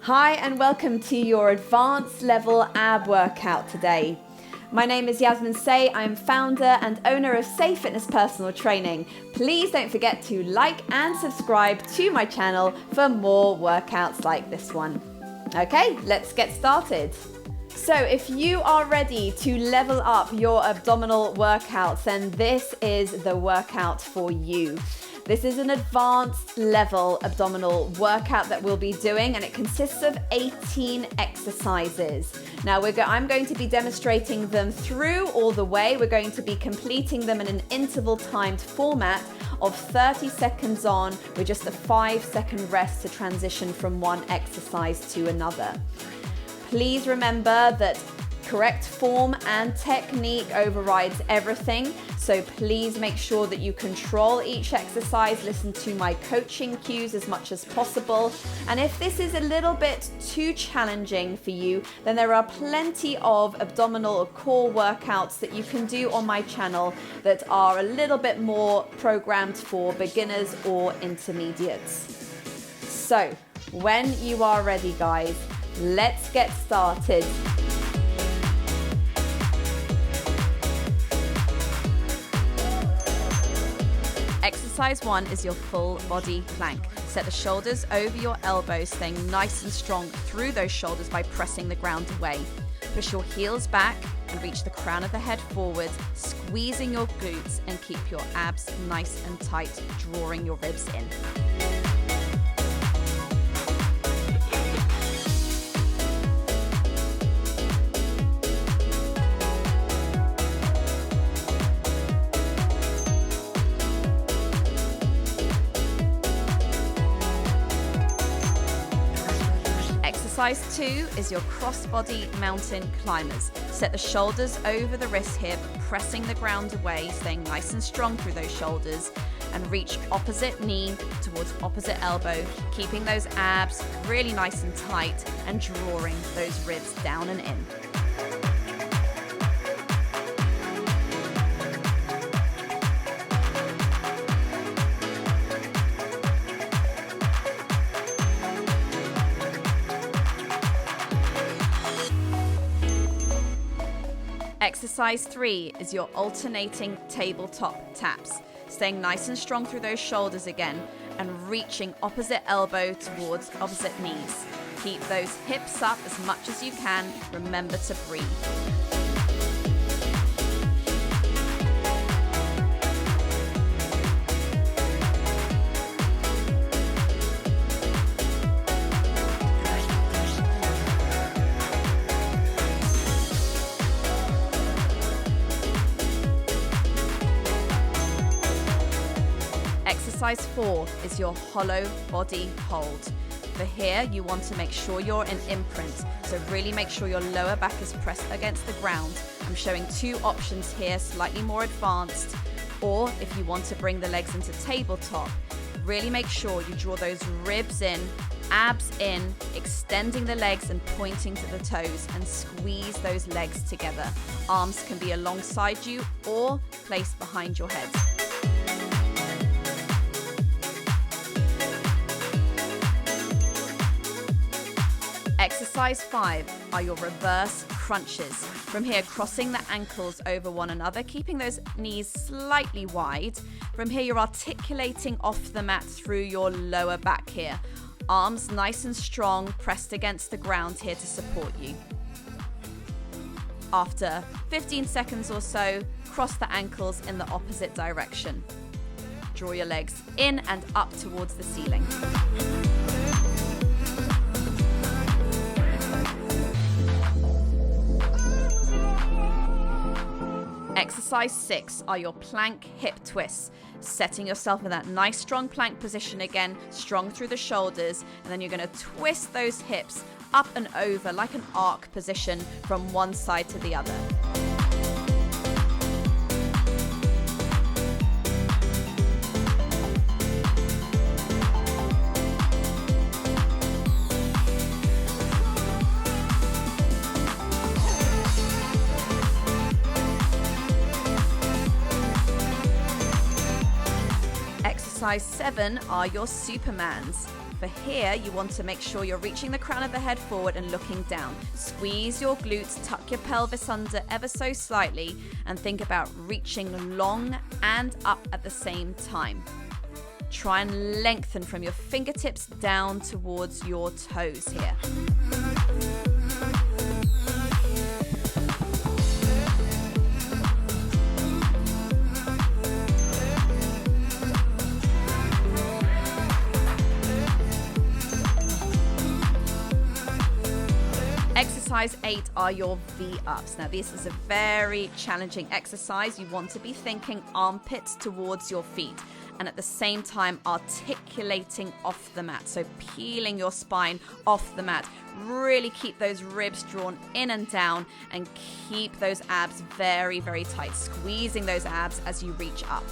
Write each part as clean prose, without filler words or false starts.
Hi and welcome to your advanced level ab workout today. My name is Yasmin Say. I'm founder and owner of Say Fitness Personal Training. Please don't forget to like and subscribe to my channel for more workouts like this one. Okay, let's get started. So if you are ready to level up your abdominal workouts, then this is the workout for you. This is an advanced level abdominal workout that we'll be doing, and it consists of 18 exercises. Now I'm going to be demonstrating them through all the way. We're going to be completing them in an interval timed format of 30 seconds on with just a 5-second rest to transition from one exercise to another. Please remember that correct form and technique overrides everything. So please make sure that you control each exercise, listen to my coaching cues as much as possible. And if this is a little bit too challenging for you, then there are plenty of abdominal or core workouts that you can do on my channel that are a little bit more programmed for beginners or intermediates. So when you are ready, guys, let's get started. Exercise 1 is your full body plank. Set the shoulders over your elbows, staying nice and strong through those shoulders by pressing the ground away. Push your heels back and reach the crown of the head forward, squeezing your glutes and keep your abs nice and tight, drawing your ribs in. Exercise 2 is your cross-body mountain climbers. Set the shoulders over the wrist hip, pressing the ground away, staying nice and strong through those shoulders, and reach opposite knee towards opposite elbow, keeping those abs really nice and tight and drawing those ribs down and in. Exercise 3 is your alternating tabletop taps. Staying nice and strong through those shoulders again and reaching opposite elbow towards opposite knees. Keep those hips up as much as you can. Remember to breathe. Exercise 4 is your hollow body hold. For here, you want to make sure you're in imprint, so really make sure your lower back is pressed against the ground. I'm showing 2 options here, slightly more advanced, or if you want to bring the legs into tabletop, really make sure you draw those ribs in, abs in, extending the legs and pointing to the toes, and squeeze those legs together. Arms can be alongside you or placed behind your head. Exercise 5 are your reverse crunches. From here, crossing the ankles over one another, keeping those knees slightly wide. From here, you're articulating off the mat through your lower back here. Arms nice and strong, pressed against the ground here to support you. After 15 seconds or so, cross the ankles in the opposite direction. Draw your legs in and up towards the ceiling. Exercise 6 are your plank hip twists. Setting yourself in that nice strong plank position again, strong through the shoulders, and then you're going to twist those hips up and over like an arc position from one side to the other. Exercise 7 are your Supermans. For here, you want to make sure you're reaching the crown of the head forward and looking down. Squeeze your glutes, tuck your pelvis under ever so slightly, and think about reaching long and up at the same time. Try and lengthen from your fingertips down towards your toes here. Exercise 8 are your V-ups. Now this is a very challenging exercise. You want to be thinking armpits towards your feet and at the same time articulating off the mat. So peeling your spine off the mat. Really keep those ribs drawn in and down and keep those abs very, very tight. Squeezing those abs as you reach up.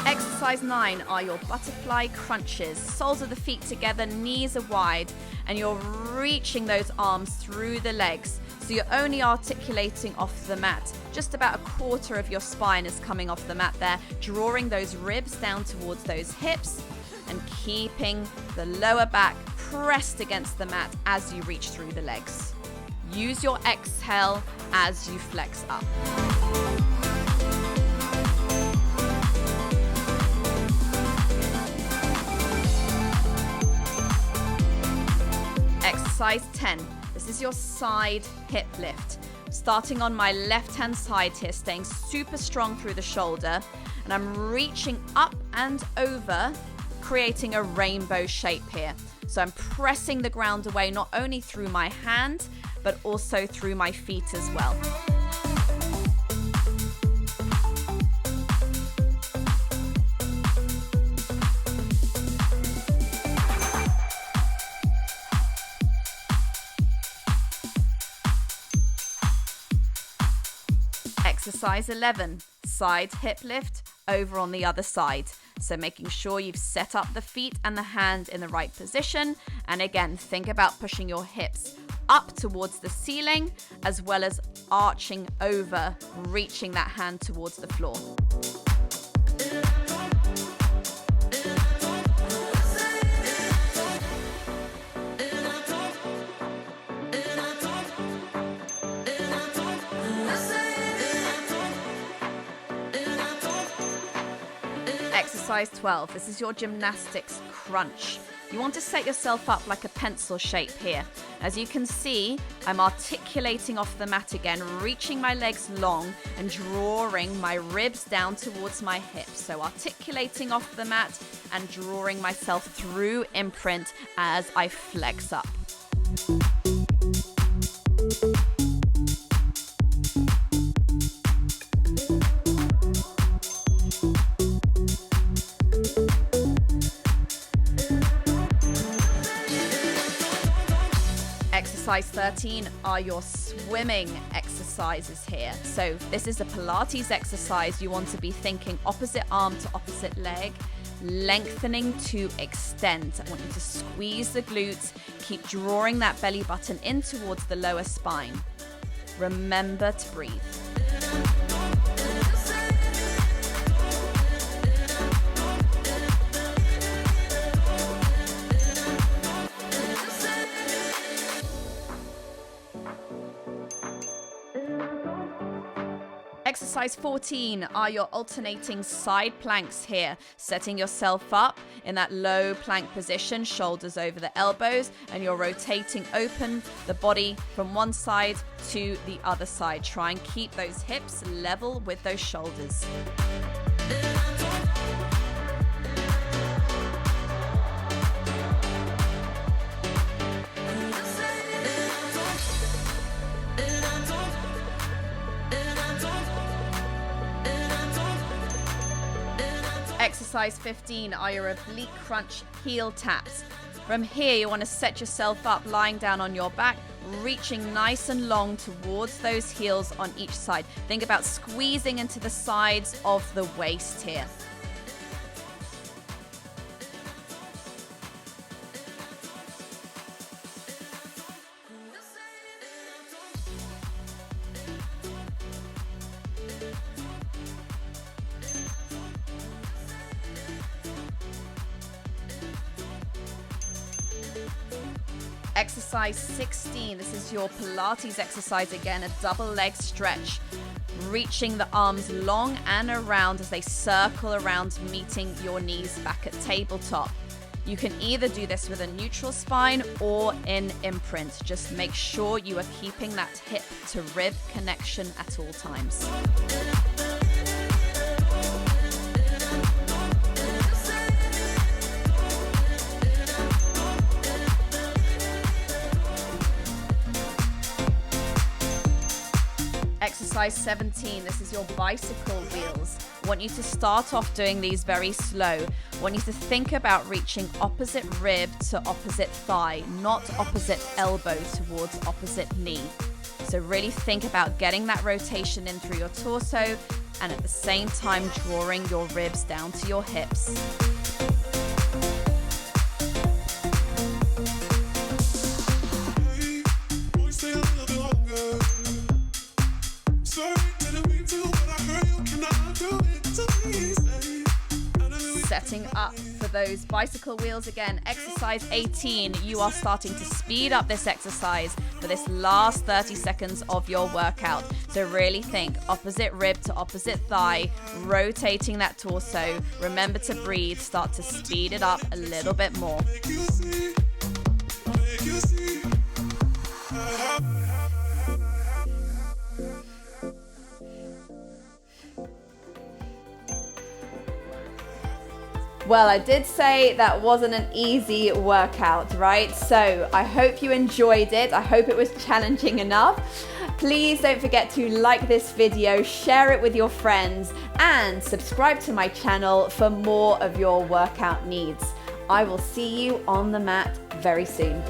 Exercise 9 are your butterfly crunches. Soles of the feet together, knees are wide, and you're reaching those arms through the legs. So you're only articulating off the mat. Just about a quarter of your spine is coming off the mat there, drawing those ribs down towards those hips and keeping the lower back pressed against the mat as you reach through the legs. Use your exhale as you flex up. Exercise 10. This is your side hip lift. Starting on my left-hand side here, staying super strong through the shoulder, and I'm reaching up and over, creating a rainbow shape here. So I'm pressing the ground away, not only through my hand, but also through my feet as well. Exercise 11, side hip lift over on the other side. So making sure you've set up the feet and the hand in the right position. And again, think about pushing your hips up towards the ceiling as well as arching over, reaching that hand towards the floor. Exercise 12, this is your gymnastics crunch. You want to set yourself up like a pencil shape here. As you can see, I'm articulating off the mat again, reaching my legs long and drawing my ribs down towards my hips. So articulating off the mat and drawing myself through imprint as I flex up. Exercise 13 are your swimming exercises here. So this is a Pilates exercise. You want to be thinking opposite arm to opposite leg, lengthening to extend. I want you to squeeze the glutes, keep drawing that belly button in towards the lower spine. Remember to breathe. Exercise 14 are your alternating side planks here, setting yourself up in that low plank position, shoulders over the elbows, and you're rotating open the body from one side to the other side. Try and keep those hips level with those shoulders. Exercise 15 are your oblique crunch heel taps. From here, you want to set yourself up lying down on your back, reaching nice and long towards those heels on each side. Think about squeezing into the sides of the waist here. Exercise 16, this is your Pilates exercise again, a double leg stretch. Reaching the arms long and around as they circle around, meeting your knees back at tabletop. You can either do this with a neutral spine or in imprint. Just make sure you are keeping that hip to rib connection at all times. Exercise 17, this is your bicycle wheels. I want you to start off doing these very slow. I want you to think about reaching opposite rib to opposite thigh, not opposite elbow towards opposite knee. So really think about getting that rotation in through your torso and at the same time drawing your ribs down to your hips. Setting up for those bicycle wheels again. Exercise 18, you are starting to speed up this exercise for this last 30 seconds of your workout. So really think opposite rib to opposite thigh, rotating that torso. Remember to breathe, start to speed it up a little bit more. Well, I did say that wasn't an easy workout, right? So I hope you enjoyed it. I hope it was challenging enough. Please don't forget to like this video, share it with your friends, and subscribe to my channel for more of your workout needs. I will see you on the mat very soon.